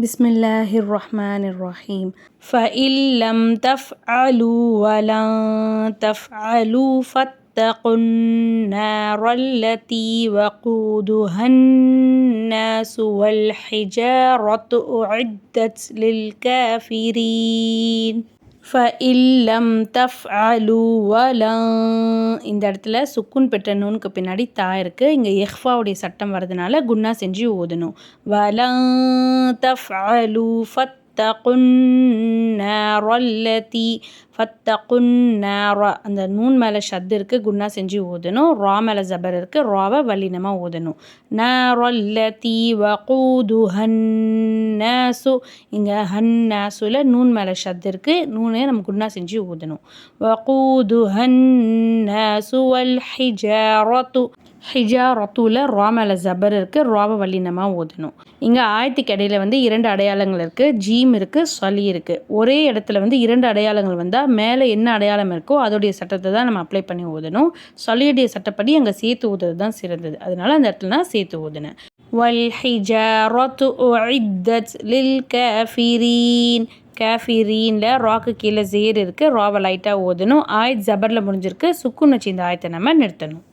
بسم الله الرحمن الرحيم فإن لم تفعلوا ولن تفعلوا فاتقوا النار التي وقودها الناس والحجارة أعدت للكافرين فإن لم تفعلوا ولن இந்த இடத்துல சுக்குன் பெற்ற நூனுக்கு பின்னாடி தா இருக்குது. இங்கே இஹ்ஃபாவுடைய சட்டம் வரதுனால குன்னா செஞ்சு ஓதணும். வலன் தஃஅலு ஃபத்தகுன்னாரல்லதி ஃபத்தகுன்னார அந்த நூன் மேலே ஷத் இருக்குது, குன்னா செஞ்சு ஓதணும். ரா மேலே ஜபர் இருக்குது, ராவை வல்லினமாக ஓதணும். நாரல்லதி வகூதுஹன்னாசு இங்கே ஹன்னாசுல நூன் மேலே ஷத் இருக்குது, நூனே நம்ம குன்னா செஞ்சு ஓதணும். வகூதுஹன்னாசு வல் ஹிஜாரத்து ஹிஜாரத்துல ரா மேலே ஜபர் இருக்குது, ராவை வல்லினமாக ஓதணும். இங்கே ஆயத்துக்கு இடையில இரண்டு அடையாளங்கள் இருக்குது, ஜீம் இருக்குது, சலி இருக்குது. ஒரே இடத்துல இரண்டு அடையாளங்கள் வந்தால் மேலே என்ன அடையாளம் இருக்கோ அதோடைய சட்டத்தை தான் நம்ம அப்ளை பண்ணி ஓதணும். சலியுடைய சட்டப்படி அங்கே சேர்த்து ஓதுறது தான் சிறந்தது. அதனால அந்த இடத்துல நான் சேர்த்து ஓதுனேன். வல் ஹிஜாரத்து உஇத்தத் லில் காஃபிரீன் காஃபிரீனில் ராக்கு கீழே ஜேர் இருக்குது, ராவை லைட்டாக ஓதணும். ஆயத் ஜபரில் முடிஞ்சிருக்கு, சுக்குன் வச்சு இந்த ஆயத்தை நம்ம நிறுத்தணும்.